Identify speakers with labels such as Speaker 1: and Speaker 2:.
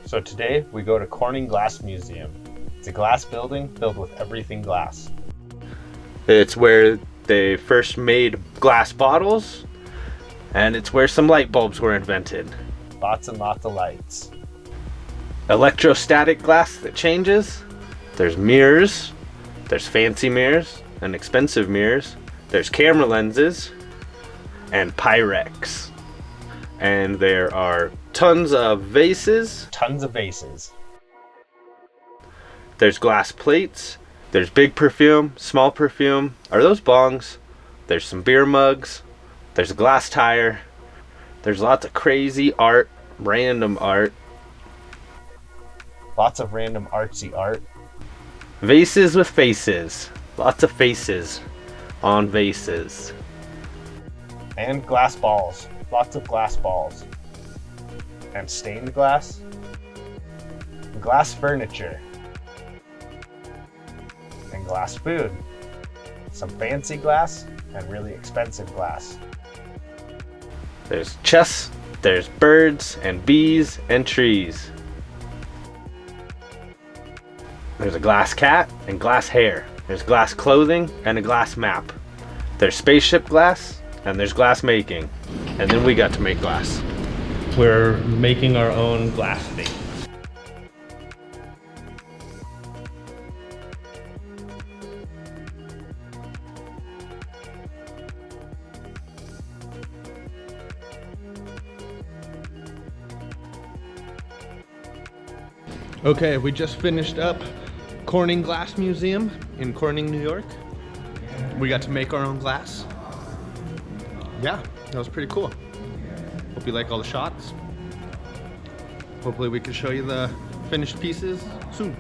Speaker 1: So today we go to Corning Glass Museum. It's a glass building filled with everything glass.
Speaker 2: It's where they first made glass bottles, and it's where some light bulbs were invented.
Speaker 1: Lots and lots of lights.
Speaker 2: Electrostatic glass that changes. There's mirrors. There's fancy mirrors and expensive mirrors. There's camera lenses and Pyrex. And there are tons of vases.
Speaker 1: Tons of vases.
Speaker 2: There's glass plates. There's big perfume, small perfume. Are those bongs? There's some beer mugs. There's a glass tire. There's lots of crazy art, random art.
Speaker 1: Lots of random artsy art.
Speaker 2: Vases with faces. Lots of faces on vases.
Speaker 1: And glass balls. Lots of glass balls. And stained glass. Glass furniture. And glass food. Some fancy glass and really expensive glass.
Speaker 2: There's chests, there's birds and bees and trees. There's a glass cat and glass hair. There's glass clothing and a glass map. There's spaceship glass and there's glass making. And then we got to make glass. We're making our own glass thing.
Speaker 3: Okay, we just finished up Corning Glass Museum in Corning, New York. We got to make our own glass. Yeah, that was pretty cool. Hope you like all the shots. Hopefully we can show you the finished pieces soon.